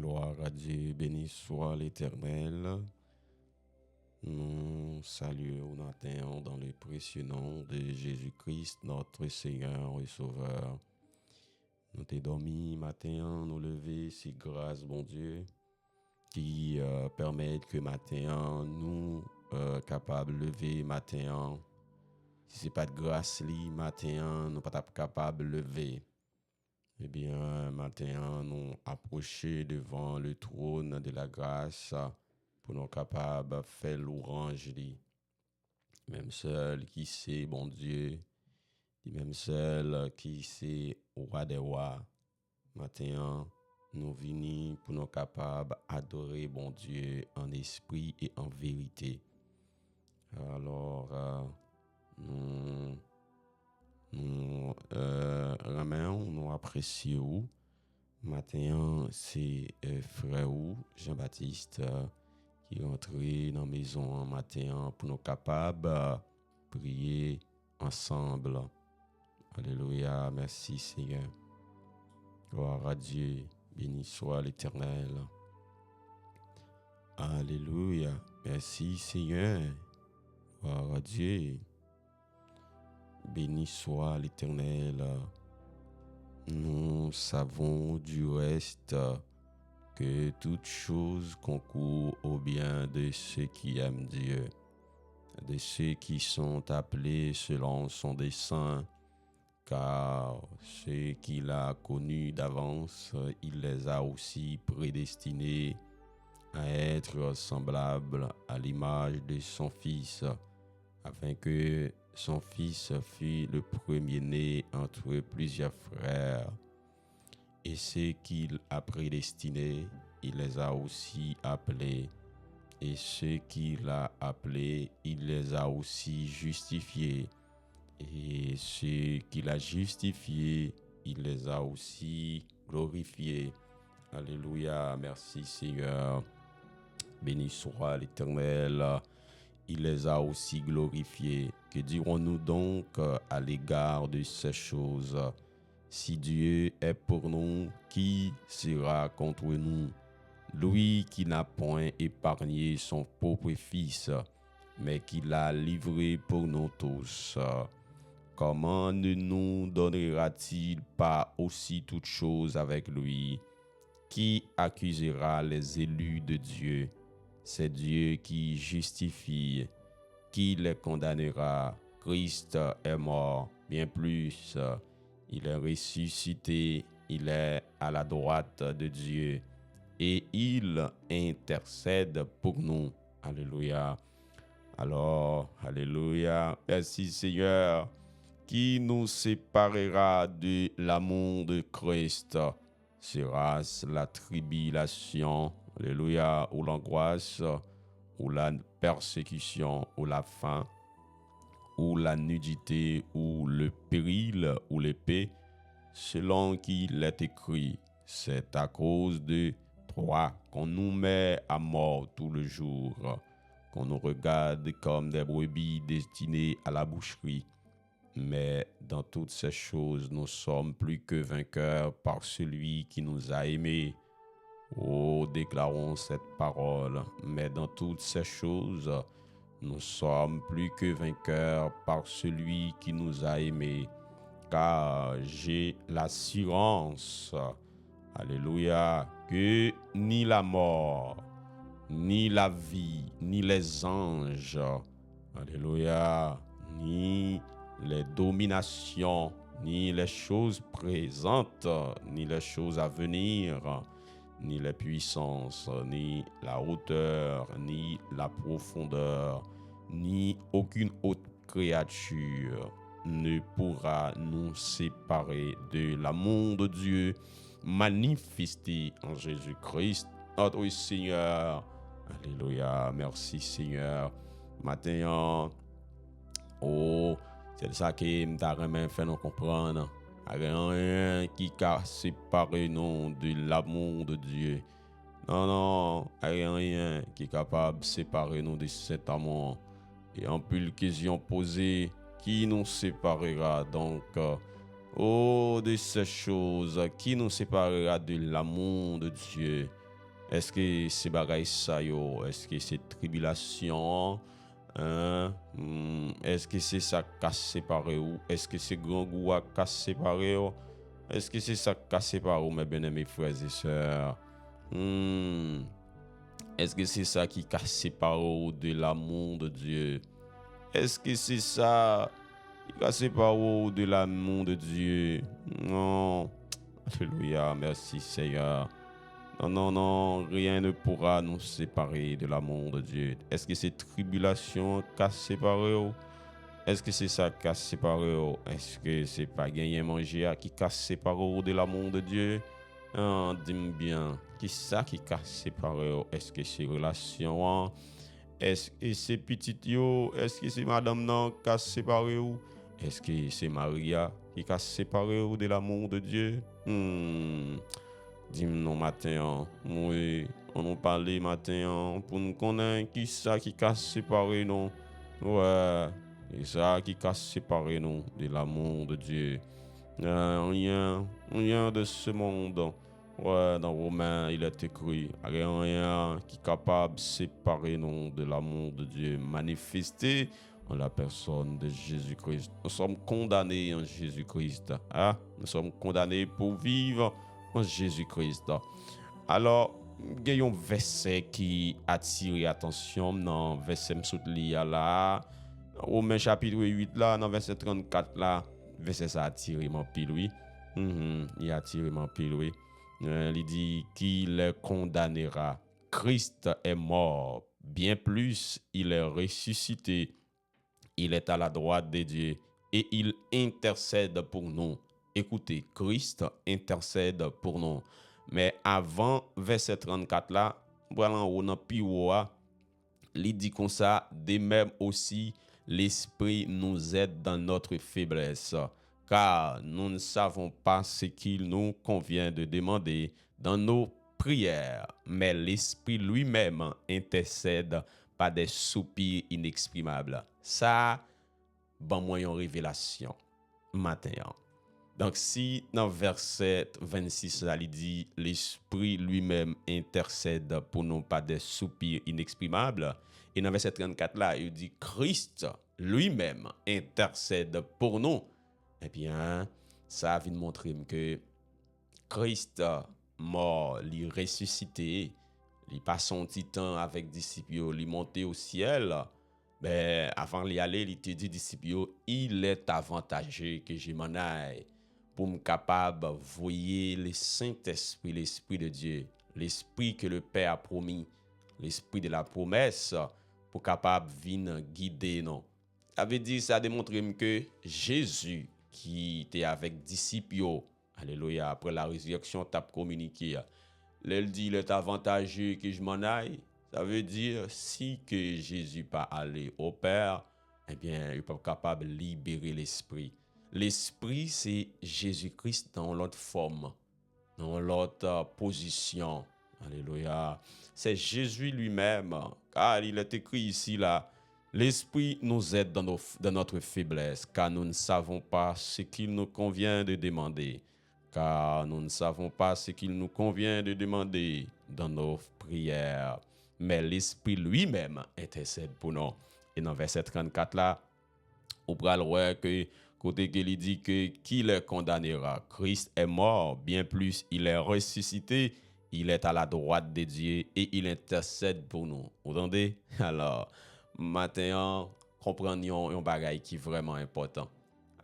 Gloire à Dieu, béni soit l'Éternel. Nous saluons au matin dans le précieux nom de Jésus-Christ, notre Seigneur et Sauveur. Nous t'es dormi matin, nous lever, c'est grâce, bon Dieu, qui permettent que matin, nous capables de lever matin. Si c'est pas de grâce, matin, nous pas capables de lever. Eh bien, matin, nous approcher devant le trône de la grâce pour nous capables de faire l'orange. Même seul qui sait, bon Dieu, même seul qui sait, roi des rois. Matin, nous venons pour nous capables d'adorer, bon Dieu, en esprit et en vérité. Alors, nous remercions, nous apprécions. Matin, c'est frère Jean-Baptiste qui est entré dans la maison matin pour nous capables de prier ensemble. Alléluia, merci Seigneur. Gloire à Dieu, béni soit l'Éternel. Alléluia, merci Seigneur. Gloire à Dieu. Béni soit l'Éternel. Nous savons du reste que toute chose concourt au bien de ceux qui aiment Dieu, de ceux qui sont appelés selon son dessein, car ceux qu'il a connus d'avance, il les a aussi prédestinés à être semblables à l'image de son Fils, afin que son Fils fût le premier-né entre plusieurs frères. Et ceux qu'il a prédestinés, il les a aussi appelés. Et ceux qu'il a appelés, il les a aussi justifiés. Et ceux qu'il a justifiés, il les a aussi glorifiés. Alléluia, merci Seigneur. Béni soit l'Éternel. Il les a aussi glorifiés. Que dirons-nous donc à l'égard de ces choses? Si Dieu est pour nous, qui sera contre nous? Lui qui n'a point épargné son propre Fils, mais qui l'a livré pour nous tous. Comment ne nous donnera-t-il pas aussi toutes choses avec lui? Qui accusera les élus de Dieu? C'est Dieu qui justifie. Qui les condamnera? Christ est mort, bien plus. Il est ressuscité, il est à la droite de Dieu et il intercède pour nous. Alléluia. Alors, alléluia. Merci Seigneur. Qui nous séparera de l'amour de Christ? Sera-ce la tribulation, alléluia, ou l'angoisse, ou la persécution, ou la faim, ou la nudité, ou le péril, ou l'épée, selon qu'il est écrit, c'est à cause de toi qu'on nous met à mort tout le jour, qu'on nous regarde comme des brebis destinées à la boucherie. Mais dans toutes ces choses, nous sommes plus que vainqueurs par celui qui nous a aimés. Oh, déclarons cette parole. Mais dans toutes ces choses, nous sommes plus que vainqueurs par celui qui nous a aimés. Car j'ai l'assurance, alléluia, que ni la mort, ni la vie, ni les anges, alléluia, ni les dominations, ni les choses présentes, ni les choses à venir, ni les puissances, ni la hauteur, ni la profondeur, ni aucune autre créature ne pourra nous séparer de l'amour de Dieu manifesté en Jésus-Christ, notre Seigneur. Alléluia, merci Seigneur. Matin, oh, c'est ça qui m'a vraiment fait nous comprendre. Il n'y a rien qui a séparé nous de l'amour de Dieu. Non, il n'y a rien qui est capable de séparer nous de cet amour. Et en plus, la question posée, qui nous séparera donc de ces choses, qui nous séparera de l'amour de Dieu? Est-ce que c'est bagaille ça yo? Est-ce que c'est tribulation? Hein? Est-ce que c'est ça qui a séparé ou? Est-ce que c'est grand goût qui a séparé ou? Est-ce que c'est ça qui a séparé ou, mes bien-aimés frères et sœurs? Hmm. Est-ce que c'est ça qui a séparé ou de l'amour de Dieu? Est-ce que c'est ça qui a séparé ou de l'amour de Dieu? Non. Alléluia, merci Seigneur. Non, non, non, rien ne pourra nous séparer de l'amour de Dieu. Est-ce que c'est tribulation qui a séparé ou? Est-ce que c'est ça qui a séparé ou? Est-ce que c'est pas gagner manger qui a séparé ou de l'amour de Dieu? Ah, dis-moi bien, qui ça qui a séparé ou? Est-ce que c'est relation? Hein? Est-ce que c'est petit yo? Est-ce que c'est madame non qui a séparé ou? Est-ce que c'est Maria qui a séparé ou de l'amour de Dieu? Dis-moi matin, hein. Oui, on nous parlait matin hein, pour nous connaître qui ça qui a séparé nous. Ouais, et ça qui a séparé nous de l'amour de Dieu. Rien de ce monde. Ouais, dans Romains, il est écrit, rien qui est capable de séparer nous de l'amour de Dieu manifesté en la personne de Jésus-Christ. Nous sommes condamnés en Jésus-Christ. Hein? Nous sommes condamnés pour vivre en Jésus-Christ. Alors, il y a un verset qui attire l'attention dans le verset là. Romains chapitre 8 là, dans verset 34 là, verset ça attire mon pile oui. Il attire mon pile oui. Il dit qu'il les condamnera. Christ est mort, bien plus, il est ressuscité. Il est à la droite de Dieu et il intercède pour nous. Écoutez, Christ intercède pour nous. Mais avant verset 34 là, voilà en haut dans piwa, il dit comme ça, de même aussi l'Esprit nous aide dans notre faiblesse, car nous ne savons pas ce qu'il nous convient de demander dans nos prières, mais l'Esprit lui-même intercède par des soupirs inexprimables. Ça, bon moyen révélation matin. Donc, si dans verset 26, là, il dit l'Esprit lui-même intercède pour nous par des soupirs inexprimables, et dans verset 34, là, il dit Christ lui-même intercède pour nous, eh bien, ça vient montrer que Christ mort, il ressuscité, il passe son petit temps avec les disciples, il monté au ciel. Ben, avant d'y aller, il te dit disciples, il est avantageux que je m'en aille pour me capable de voyer le Saint-Esprit, l'Esprit de Dieu, l'Esprit que le Père a promis, l'Esprit de la promesse, pour capable venir guider nous. Ça veut dire, ça démontre que Jésus, qui était avec disciples, alléluia, après la résurrection, t'a communiqué. Elle dit, il est avantageux que je m'en aille. Ça veut dire, si que Jésus pas allé au Père, eh bien, il n'est pas capable de libérer l'Esprit. L'Esprit, c'est Jésus-Christ dans l'autre forme, dans l'autre position. Alléluia. C'est Jésus lui-même, car il est écrit ici, là, l'Esprit nous aide dans notre faiblesse, car nous ne savons pas ce qu'il nous convient de demander. Car nous ne savons pas ce qu'il nous convient de demander dans nos prières. Mais l'Esprit lui-même intercède pour nous. Et dans verset 34 là, on peut le voir que côté qu'il dit que qui le condamnera. Christ est mort, bien plus, il est ressuscité, il est à la droite de Dieu et il intercède pour nous. Vous entendez? Alors, maintenant, comprenons un bagage qui est vraiment important.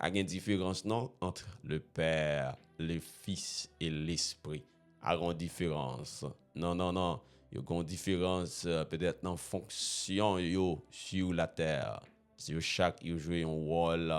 Il y a une différence non entre le Père, le Fils et l'Esprit. Il y a une différence. Non, non, non. Il y a une différence peut-être en fonction sur la terre. Sur chaque, il joue un rôle,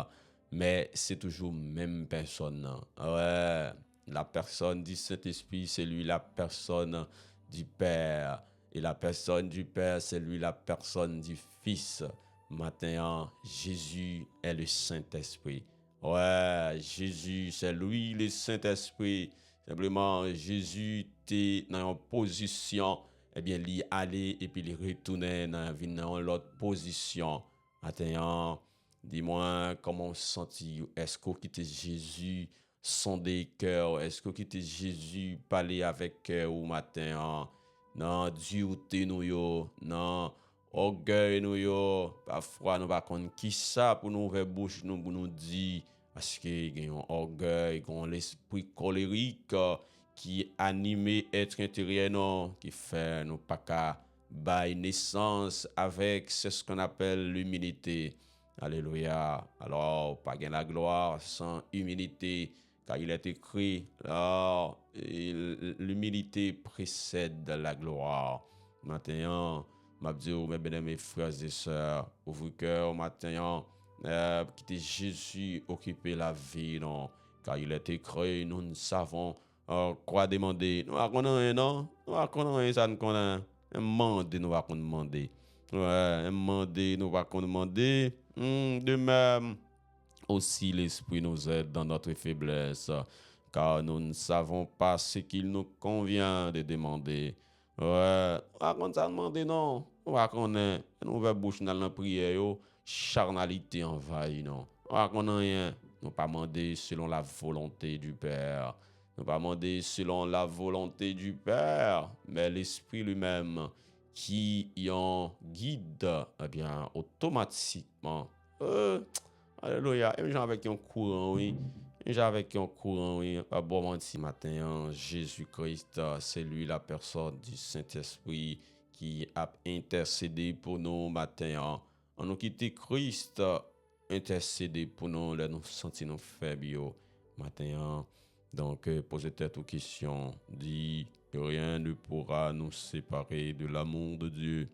mais c'est toujours même personne. Ouais, la personne du Saint-Esprit, c'est lui la personne du Père. Et la personne du Père, c'est lui la personne du Fils. Maintenant, Jésus est le Saint-Esprit. Ouais, Jésus, c'est lui le Saint-Esprit. Simplement, Jésus était dans une position, eh bien, il allait et puis il retournait dans l'autre position. Maintenant, dis-moi comment senti. Est-ce que quitte Jésus sondé cœur? Est-ce que quitte Jésus parler avec cœur au matin? dans dureté nous yo, dans orgueil nous yo. Parfois nous pas connaître qui ça pour nous ouvrir bouche nous pour nous dire parce que y a un orgueil, l'esprit colérique qui anime être intérieur non, qui fait nous pas qu'à bail naissance avec c'est ce qu'on appelle l'humilité. Alléluia. Alors, pas gain la gloire sans humilité, car il est écrit, l'humilité précède la gloire. Maintenant, m'a dit, mes bien-aimés frères et sœurs, ouvrez cœur maintenant, quittez Jésus, occuper la vie, non, car il est écrit, nous ne savons quoi demander. Nous ne connaissons rien, non? Nous ne connaissons rien, ça ne connaît. Demander, nous ne connaissons demander. Ouais, demander, nous ne connaissons demander. De même, aussi l'Esprit nous aide dans notre faiblesse, car nous ne savons pas ce qu'il nous convient de demander. Ouais, on ça demander non. On va connaître, nous ouvrir bouche dans la prière, charnalité envahit non. On va connaître rien. Nous pas demander selon la volonté du Père. Nous pas demander selon la volonté du Père, mais l'Esprit lui-même qui y en guide, eh bien, automatiquement. Alléluia. Et j'ai avec un courant, oui. J'ai avec un courant, oui. Pas bon menti matin, Jésus-Christ, c'est lui la personne du Saint-Esprit qui a intercédé pour nous matin. En nous quitter Christ, intercédé pour nous, là nous sentir nous faibles matin. Donc, posez tête aux questions. Dit que rien ne pourra nous séparer de l'amour de Dieu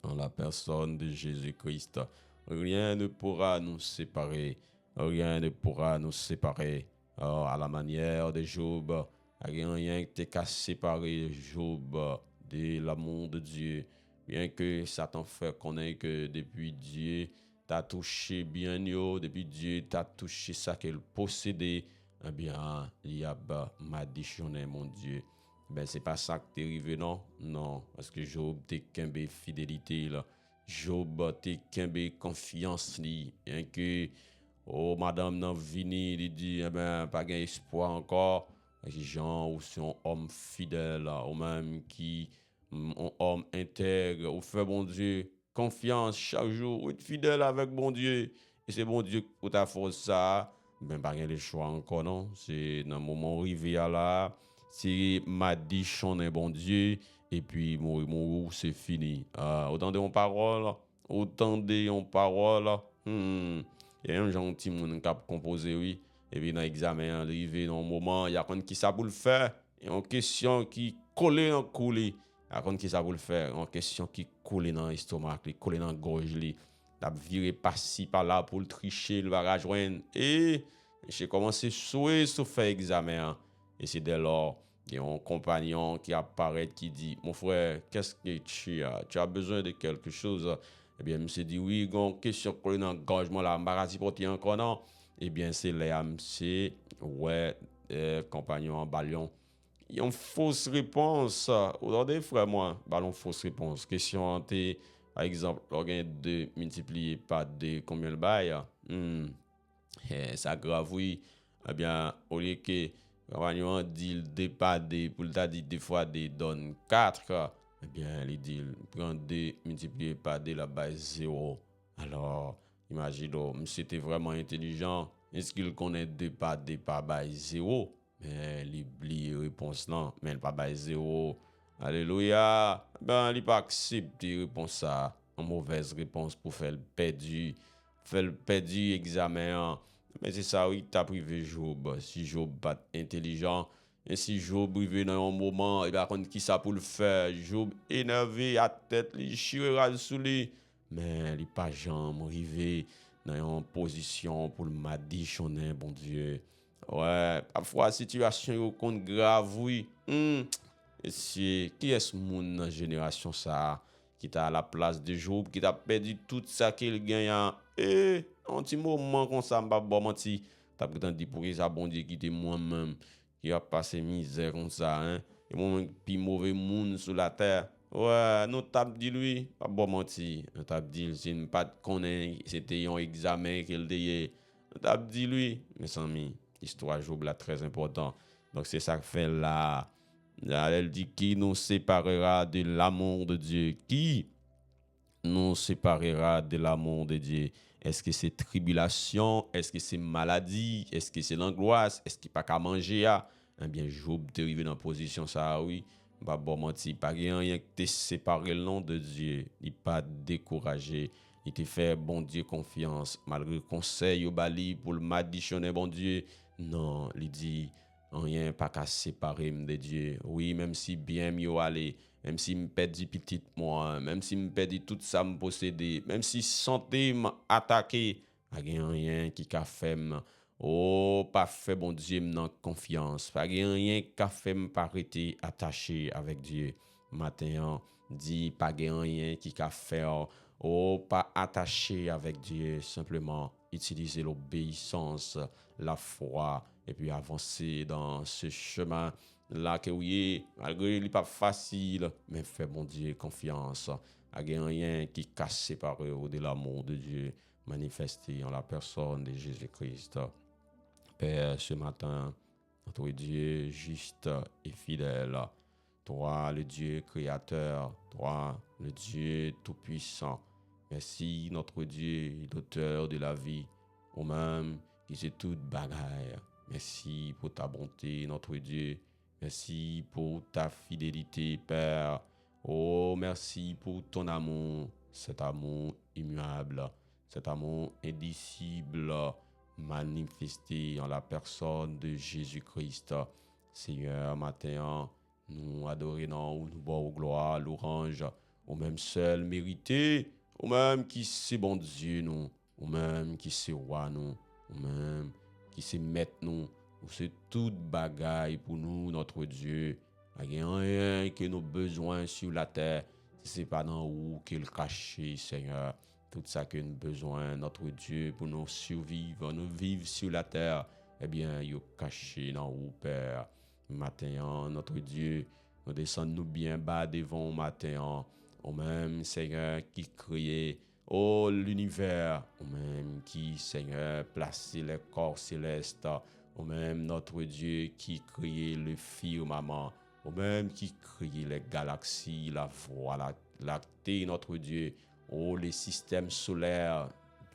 en la personne de Jésus-Christ. Rien ne pourra nous séparer. Rien ne pourra nous séparer. Alors, à la manière de Job, rien ne t'a séparé Job de l'amour de Dieu. Bien que Satan fait connaître que depuis Dieu t'a touché bien depuis Dieu t'a touché ça qu'il possédait, eh bien, il y a malditionné mon Dieu. Ben, c'est pas ça que t'es arrivé, non? Non, parce que Job t'es qu'un fidélité, là. Job t'es qu'un confiance, li. Bien que, oh, madame nan vini, il dit, eh ben, pas gain espoir encore. Jean, ou c'est un homme fidèle, ou même qui, un homme intègre, ou fait bon Dieu, confiance chaque jour, ou être fidèle avec bon Dieu. Et c'est bon Dieu pour ta force ça, ben, pas gain le choix encore, non? C'est dans le moment arrivé à là, c'est m'a dit est bon Dieu et puis mon c'est fini. Autant de parole, autant de parole. Il y a un gentil monde qui a composé oui et puis dans l'examen arrivé dans un moment, il y a quelqu'un qui ça pour le faire, et en question qui collé en coulé. Il y a quelqu'un qui ça pour le faire, en question qui collé dans l'estomac, qui collé dans la gorge li. T'a viré par-ci par-là pour le tricher, le va rejoindre et j'ai commencé souhait sur faire examen. Et c'est dès lors il y a un compagnon qui apparaît qui dit mon frère, qu'est-ce que tu as? Tu as besoin de quelque chose? Eh bien, monsieur dit oui, il y a une question pour l'engagement là, m'barasi pour ti encore non? Eh bien, c'est là, monsieur, ouais, compagnon en ballon. Il y a une fausse réponse. Aujourd'hui, frère, moi, ballon fausse réponse. Question hanté, par exemple, l'organe 2 multiplié par 2, combien le bail? Ça grave, oui. Eh bien, au lieu que compagnon dit 2 par 2, pour le dit 2 fois 2 donne 4, eh bien, il dit prend 2 multiplié par 2 la base 0. Alors, imaginez, monsieur était vraiment intelligent. Est-ce qu'il connaît 2 par 2 par base 0? Mais il oublie réponse non, mais il pas base 0. Alléluia. Ben, il pas accepté réponse ça. Une mauvaise réponse pour faire le perdu examen. Mais c'est ça, oui, t'as privé Job. Si Job pas intelligent, et si Job privé dans un moment, il va contre qui ça pour le faire. Job énervé à tête, il chirera sous lui. Mais il pas jamais arrivé dans une position pour le madichonner, bon Dieu. Ouais, parfois, situation est compte grave, oui. Et c'est qui est ce monde dans la génération ça? Qui t'a à la place de Job, qui t'a perdu tout ça qu'il gagne. Et un petit moment comme ça, m'a bon menti. T'as prétendu pour ça, bon Dieu, qui était moi-même, qui a passé misère comme ça, hein. Et moi, puis mauvais monde sur la terre. Ouais, nous t'as dit lui, pas bon menti. Nous t'as dit, c'est pas de connaître, c'était un examen qu'il dit. Nous t'as dit lui, mes amis, l'histoire Job là très important. Donc c'est ça que fait là. Là, elle dit qui nous séparera de l'amour de Dieu? Qui nous séparera de l'amour de Dieu? Est-ce que c'est tribulation? Est-ce que c'est maladie? Est-ce que c'est l'angoisse? Est-ce qu'il n'y a pas qu'à manger? Eh bien, Job est arrivé dans la position ça, oui. Bah, bon, menti, pas rien que te séparé le nom de Dieu. Il pas découragé. Il te fait, bon Dieu, confiance. Malgré le conseil au bali pour le m'additionner, bon Dieu. Non, il dit, rien pas qu'à séparer de Dieu. Oui, même si bien mieux aller, même si me perdi petit moi, même si me perdi tout ça me posséder, même si santé m'a attaqué, pas rien qui qu'a fait oh pas fait bon Dieu m'en confiance, pas rien qu'a fait me pas arrêter attaché avec Dieu. Matin dit pas rien qui qu'a fait oh pas attaché avec Dieu, simplement utiliser l'obéissance, la foi et puis avancer dans ce chemin là que oui, malgré il n'est pas facile, mais fait bon Dieu confiance. Il n'y a rien qui casse séparé de l'amour de Dieu manifesté en la personne de Jésus-Christ. Père, ce matin, notre Dieu juste et fidèle, toi le Dieu créateur, toi le Dieu tout-puissant. Merci notre Dieu, l'auteur de la vie, au même qui c'est toute bagaille. Merci pour ta bonté, notre Dieu. Merci pour ta fidélité, Père. Oh, merci pour ton amour, cet amour immuable, cet amour indicible, manifesté en la personne de Jésus-Christ. Seigneur, matin, nous adorons, nous bois gloire, l'orange, au même seul mérité, au même qui c'est bon Dieu, nous, au même qui c'est roi, nous, au même qui c'est maître, nous, c'est toute bagaille pour nous, notre Dieu. Il n'y a rien que nos besoins sur la terre, ce n'est pas dans où qu'il caché, Seigneur. Tout ça que nous besoin, notre Dieu, pour nous survivre, nous vivre sur la terre, eh bien, il est caché dans où, Père. Matin, notre Dieu, nous descendons bien bas devant matin, au même Seigneur qui créait oh l'univers, au même qui, Seigneur, placé les corps célestes, au même notre Dieu qui créait le firmament, au même qui créait les galaxies, la voie lactée, notre Dieu, oh les systèmes solaires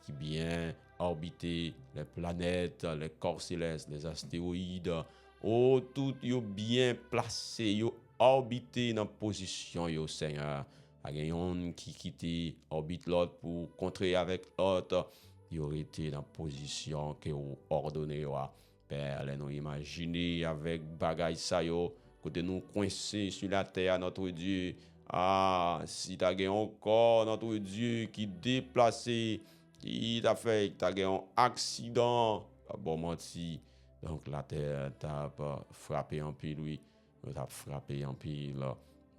qui bien orbiter les planètes, les corps célestes, les astéroïdes, oh tout yo bien placé, yo orbité dans position yo Seigneur. Il y a un qui quitte orbite l'autre pour contrer avec l'autre, il aurait été dans position que vous ordonnez. Père, nous imaginer avec bagaille ça yo, côté nous coincés sur la terre, notre Dieu. Ah, si tu as encore notre Dieu qui déplacé, qui t'a fait, tu as un accident, bon menti. Donc la terre t'a frappé en pile, oui. T'a frappé en pile.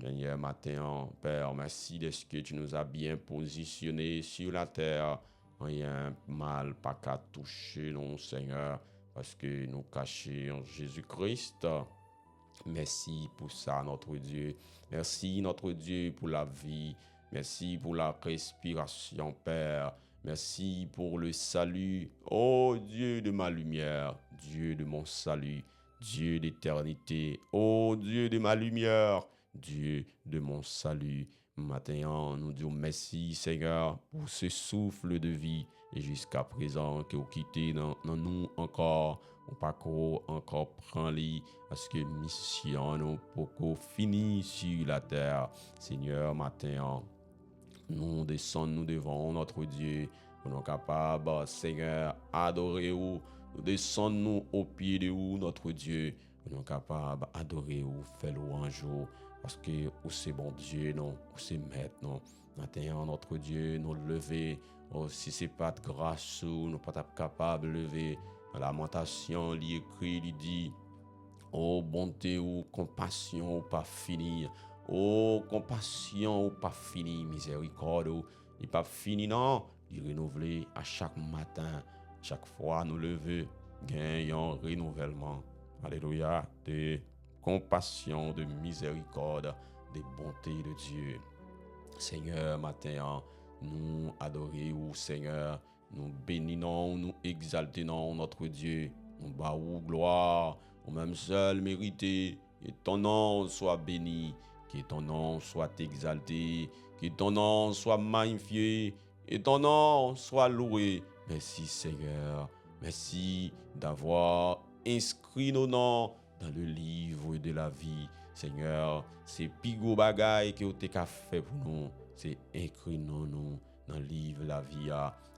Hier matin, Père, merci de ce que tu nous as bien positionnés sur la terre. Rien mal pas qu'à toucher, non, Seigneur, parce que nous cachons en Jésus-Christ. Merci pour ça, notre Dieu. Merci, notre Dieu, pour la vie. Merci pour la respiration, Père. Merci pour le salut. Oh Dieu de ma lumière, Dieu de mon salut, Dieu d'éternité. Oh Dieu de ma lumière, Dieu de mon salut. Maintenant, nous disons merci, Seigneur, pour ce souffle de vie. Et jusqu'à présent, que vous quittez dans nous encore, ou pas encore prend lit, parce que mission nous pour finir sur la terre. Seigneur, matin, nous descendons nous devant notre Dieu. Nous sommes capables, Seigneur, adorer vous. Nous descendons nous au pied de vous, notre Dieu. Nous sommes capables d'adorer vous, faire louange, parce que vous c'est bon Dieu, non, vous c'est maître, non. Maintenant, notre Dieu, nous lever. Oh, si ce n'est pas de grâce, nous ne sommes pas capables de lever. La lamentation, il écrit, il dit, oh bonté ou compassion ou pas fini. Oh compassion ou pas fini, miséricorde ou il pas fini non. Il renouvelé à chaque matin, chaque fois nous lever, gagnons renouvellement. Alléluia, de compassion, de miséricorde, de bonté de Dieu. Seigneur, matin, nous adorons, Seigneur, nous bénissons, nous exaltons notre Dieu, nous baou gloire, au même seul mérité, Que ton nom soit béni, que ton nom soit exalté, que ton nom soit magnifié, que ton nom soit loué. Merci Seigneur, merci d'avoir inscrit nos noms dans le livre de la vie. Seigneur, c'est pigo bagay que tu as fait pour nous, c'est écrit nous dans le livre de la vie.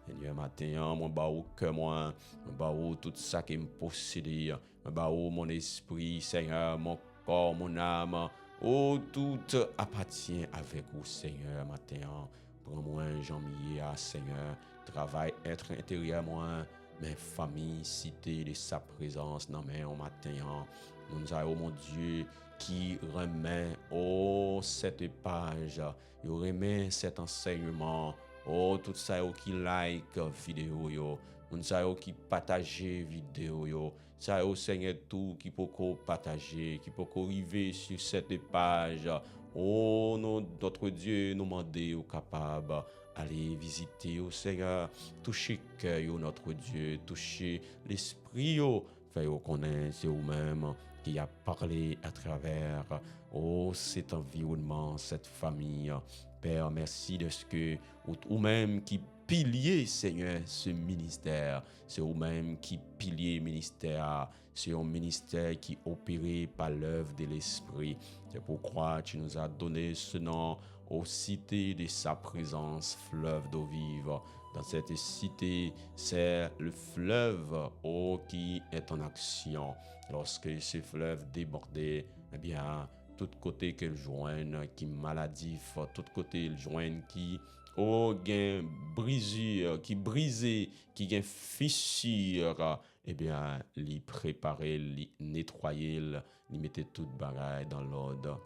Seigneur, matin, mon baou cœur, mon baou tout ça qui me possède, mon baou mon esprit, Seigneur, mon corps, mon âme, oh, tout appartient avec vous, Seigneur, matin. Prends-moi, Jean-Mier, Seigneur, travail, être intérieur, moi, mes familles, cité de sa présence, dans mes matin. Nous avons, mon Dieu, qui remet, oh, cette page, il remet cet enseignement. Oh, tout ça qui like vidéo yo, tout ça qui partage vidéo yo, ça au Seigneur tout qui peut partager, qui peut arriver sur cette page. Oh, notre Dieu nous demande au capable aller visiter au Seigneur, toucher cœur notre Dieu, toucher l'esprit yo, faire connaître c'est vous-même qui a parlé à travers cet environnement, cette famille. Père, merci de ce que vous-même qui pilier, Seigneur, ce ministère. C'est vous-même qui pilier ministère. C'est un ministère qui opéré par l'œuvre de l'Esprit. C'est pourquoi tu nous as donné ce nom aux cités de sa présence, fleuve d'eau vive. Dans cette cité, c'est le fleuve qui est en action. Lorsque ce fleuve débordait, eh bien, tout côté qu'elle joigne qui maladif, tout côté elle joigne qui gain brisure, qui brisé, qui gain fissure, eh bien, li préparer, li nettoyer, li mettait toute bagaille dans l'ordre.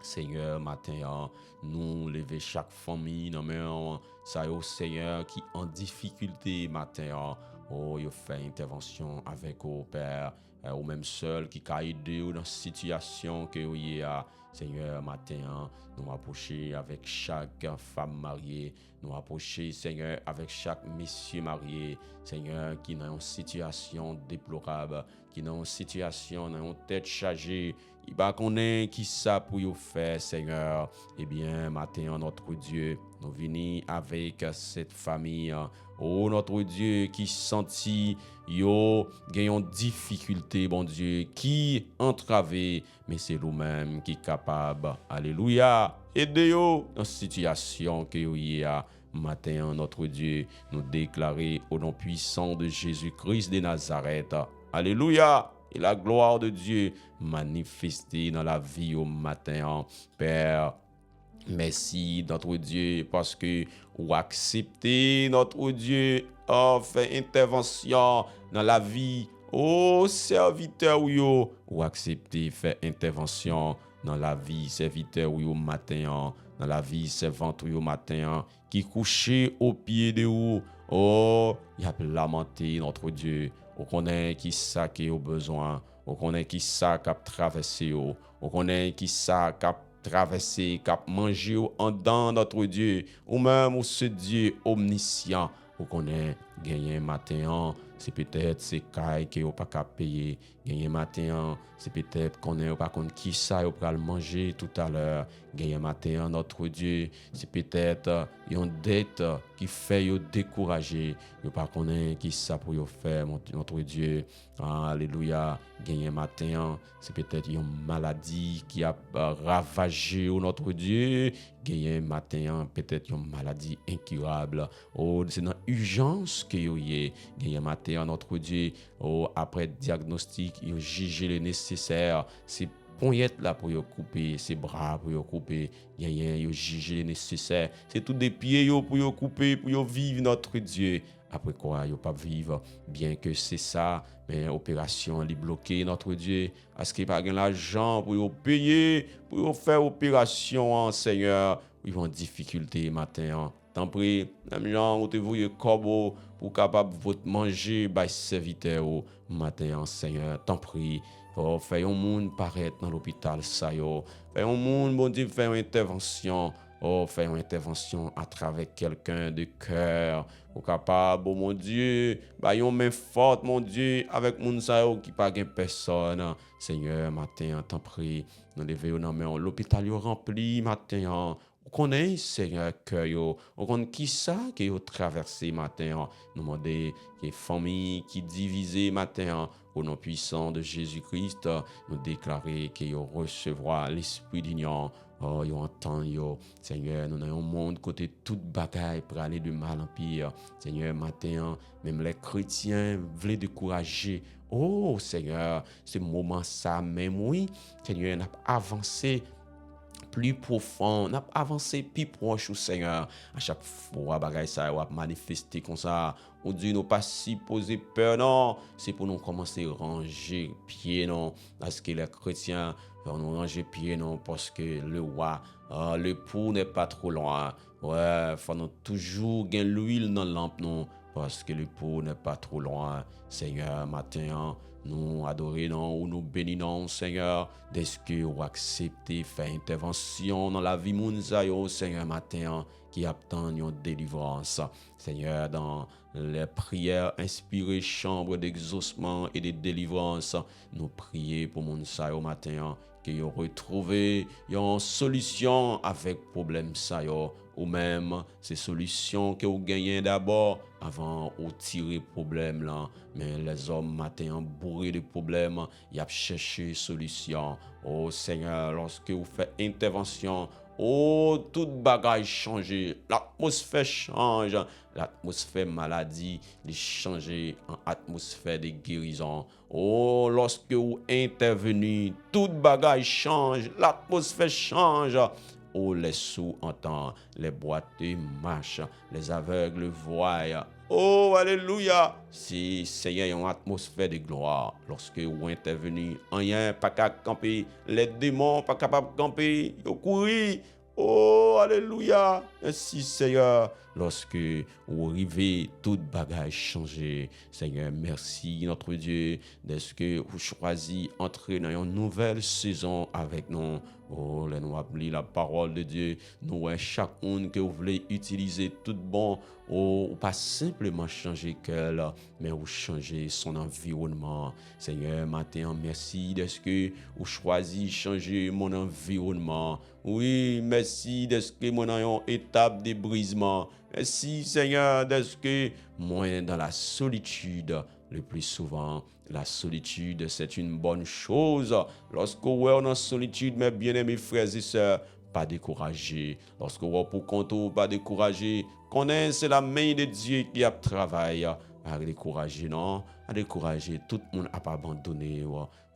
Seigneur, matin, nous lever chaque famille, non mais ça y est, Seigneur, qui en difficulté, matin, oh, il fait intervention avec au Père, ou même seul qui a aidé dans la situation que vous a. Seigneur, matin, nous approcher avec chaque femme mariée, nous approcher, Seigneur, avec chaque monsieur marié, Seigneur, qui est dans une situation déplorable, qui est dans une situation, dans une tête chargée, il va connaître qui ça pour vous faire, Seigneur. Eh bien, matin, notre Dieu, nous venons avec cette famille. Oh, notre Dieu, qui sentit, yo, gagnons difficulté, bon Dieu, qui entravé, mais c'est nous-mêmes qui est capable. Alléluia. Aidez-vous dans cette situation que vous y a. Matin, notre Dieu, nous déclarer au nom puissant de Jésus-Christ de Nazareth. Alléluia. Et la gloire de Dieu manifestée dans la vie au matin. Père, merci notre Dieu parce que vous acceptez notre Dieu fait intervention dans la vie. Oh serviteur ou acceptez faire intervention dans la vie serviteur au matin, dans la vie servante au matin qui couché au pied de vous. Oh, il a lamenté notre Dieu. On connaît qui ça qui a besoin. On connaît qui ça qui a traversé. On connaît qui ça qui a traversé, qui a mangé en dans notre Dieu. Ou même ce Dieu omniscient. On connaît gagner matin. C'est peut-être ces cailles qui n'ont pas qu'à payer. Gagner matin, c'est peut-être qu'on n'est pas contre qui ça, on va le manger tout à l'heure. Gagner matin, notre Dieu, c'est peut-être une dette qui fait vous décourager. Vous pas connaître qui ça pour vous faire, notre Dieu. Alléluia. Gagner matin, c'est peut-être une maladie qui a ravagé notre Dieu. Gagner matin, peut-être une maladie incurable. Oh, c'est dans l'urgence que vous y gagner matin, notre Dieu. Oh, après diagnostic, il juge le nécessaire. C'est poignettes là pour couper, ses bras pour couper, il juge le nécessaire. C'est tout des pieds pour couper, pour vivre notre Dieu. Après quoi, il pas vivre, bien que c'est ça, mais opération est bloquée, notre Dieu. Est-ce qu'il n'y a pas l'argent pour payer, pour faire opération, Seigneur? Ils vont en difficulté matin. Tant pis, même gens où te voyez corbeau pour capable de manger, bah serviteur matin, Seigneur. Tant pis. Oh, fais un monde paraître dans l'hôpital, ça yo. Fais un monde, bon Dieu, faire une intervention Oh, fais une intervention à travers quelqu'un de cœur. Ou capable, oh mon Dieu, bah, yon main forte, mon Dieu, avec moun sa yo qui pas gen personne. Seigneur, matin, t'en prie, nous levons nos mains, l'hôpital yo rempli, matin, on connaît, Seigneur, cœur yo, on connaît qui ça qui yo traversé, matin, nous demander que famille qui divisée, matin, au nom puissant de Jésus-Christ, nous déclarer que yo recevoir l'esprit d'union. Oh, yo entend yo. Seigneur, nous avons un monde côté toute bataille pour aller de mal en pire. Seigneur, matin, même les chrétiens veulent décourager. Oh, Seigneur, ce moment ça même, oui. Seigneur, n'a avancé plus profond, n'a avancé plus proche au Seigneur. À chaque fois, bagay ça va manifester comme ça. On dit nous pas si poser peur non, c'est pour nous commencer à ranger pied non, parce que les chrétiens nous ranger pied non parce que le roi, le pou n'est pas trop loin. Ouais, faut nous toujours gagner l'huile dans la lampe non, parce que le pou n'est pas trop loin. Seigneur, matin, nous adorons ou nous bénissons, Seigneur, dès que vous acceptez faire intervention dans la vie de Seigneur, matin, qui attend une délivrance. Seigneur, dans les prières inspirées, chambre d'exaucement et de délivrance, nous prions pour mon matin, que vous retrouvez une solution avec problème ça ou même ces solutions que vous gagnez d'abord avant de tirer problème là, mais les hommes matin bourrés de problèmes, ils ont cherché solution. Oh Seigneur, lorsque vous faites intervention, oh, toute bagage change, l'atmosphère change, l'atmosphère maladie, elle change en atmosphère de guérison. Oh, lorsque vous intervenez, toute bagage change, l'atmosphère change. Oh, les sourds entendent, les boiteux marchent, les aveugles voient. Oh, alléluia! Si Seigneur, une atmosphère de gloire, lorsque vous intervenez, rien pas capable de camper, les démons pas capables de camper, ils courent. Oh, alléluia! Merci Seigneur. Lorsque vous arrivez, toute bagage changé. Seigneur, merci notre Dieu, d'être que vous choisissez entrer dans une nouvelle saison avec nous. Oh, nous appelons la parole de Dieu. Nous, chacun que vous voulez utiliser tout bon. Oh, pas simplement changer cœur, mais vous changer son environnement. Seigneur, matin, merci d'être que vous choisissez changer mon environnement. Oui, merci d'être que mon une étape de brisement. Merci, Seigneur, d'être que moi dans la solitude, le plus souvent, la solitude, c'est une bonne chose. Lorsque vous êtes en solitude, mes bien-aimés frères et sœurs, pas découragé. Lorsque vous êtes pour compte, pas découragé. Connaissez c'est la main de Dieu qui a travaillé. À décourager, non? À décourager. Tout le monde n'a pas abandonné.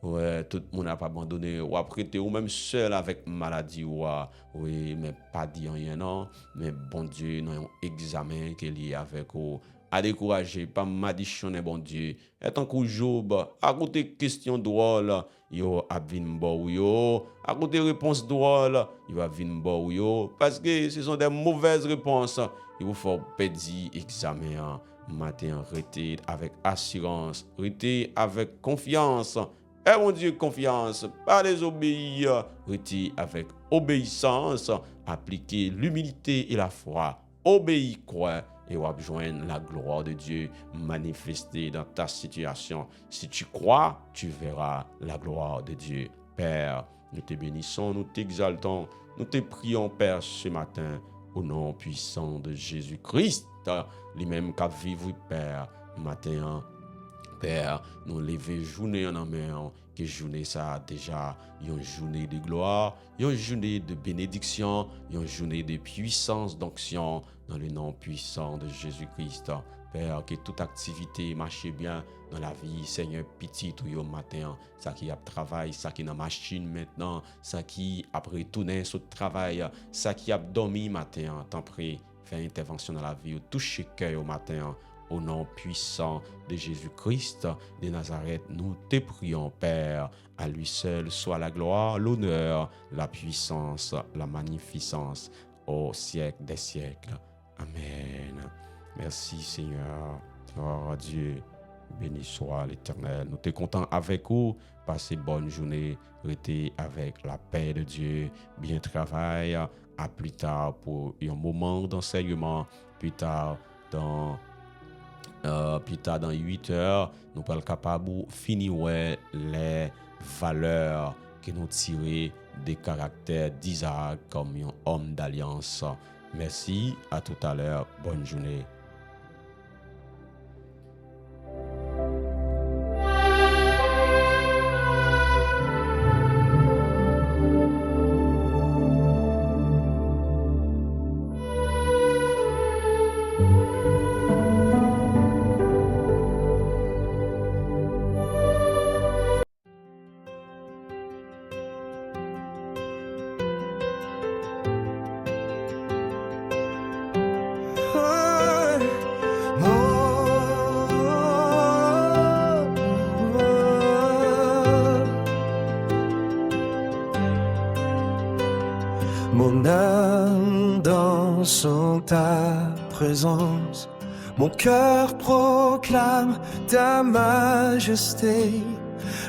Ouais, tout le monde n'a pas abandonné. Ou après, ou même seul avec maladie. Oui, mais pas dire rien, non? Mais bon Dieu, nous avons un examen qui est lié avec vous. À décourager, pas m'additionner, bon Dieu. Et tant que Job, à côté question drôle, yo a vin bo yo. À côté réponse drôle, il va vin bo yo. Parce que ce sont des mauvaises réponses. Il vous faut perdre examen. Matin, rester avec assurance, rester avec confiance. Et mon Dieu, confiance, pas désobéir, rester avec obéissance, appliquer l'humilité et la foi. Obéis, quoi, et va joindre la gloire de Dieu manifestée dans ta situation. Si tu crois, tu verras la gloire de Dieu. Père, nous te bénissons, nous t'exaltons, nous te prions, Père, ce matin, au nom puissant de Jésus-Christ, lui-même qui vivre, Père, matin. Père, nous lever journée en main, que journée ça déjà, une journée de gloire, une journée de bénédiction, une journée de puissance d'onction dans le nom puissant de Jésus-Christ. Père, que toute activité marche bien dans la vie, Seigneur, petit tout au matin, ça qui a travail, ça qui est dans la machine maintenant, ça qui après tourner sur le travail, ça qui a dormi matin, t'en prie, fais intervention dans la vie, touche cœur au matin. Au nom puissant de Jésus-Christ de Nazareth, nous te prions, Père. À lui seul soit la gloire, l'honneur, la puissance, la magnificence au siècle des siècles. Amen. Merci, Seigneur. Gloire à Dieu. Béni soit l'Éternel. Nous sommes contents avec vous. Passez bonne journée. Restez avec la paix de Dieu. Bien travail. À plus tard pour un moment d'enseignement. Plus tard dans 8 heures, nous sommes capables de finir les valeurs que nous tirons des caractères d'Isaac comme un homme d'alliance. Merci, à tout à l'heure. Bonne journée. Mon âme danse en ta présence, mon cœur proclame ta majesté.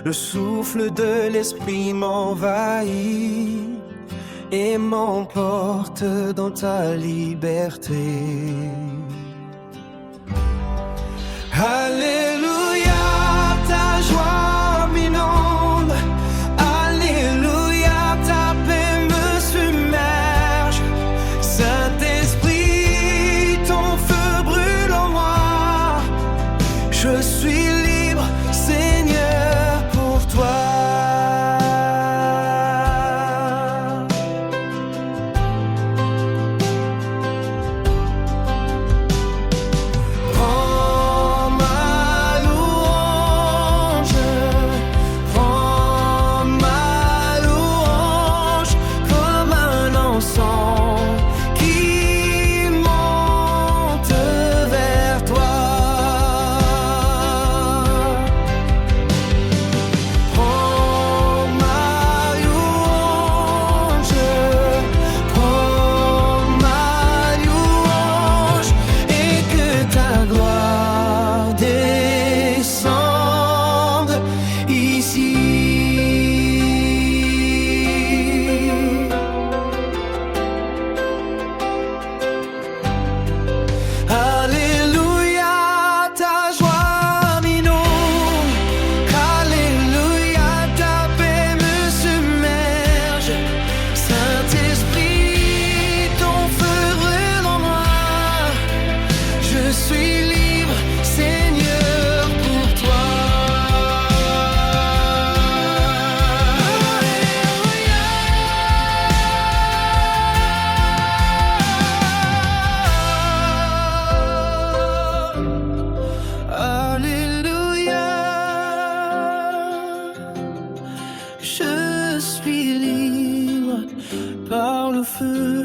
Le souffle de l'esprit m'envahit et m'emporte dans ta liberté. Alléluia, ta joie m'inonde. Alléluia, ta paix me submerge. Saint-Esprit, ton feu brûle en moi. Je suis libre, Seigneur, pour toi. Je suis libre par le feu.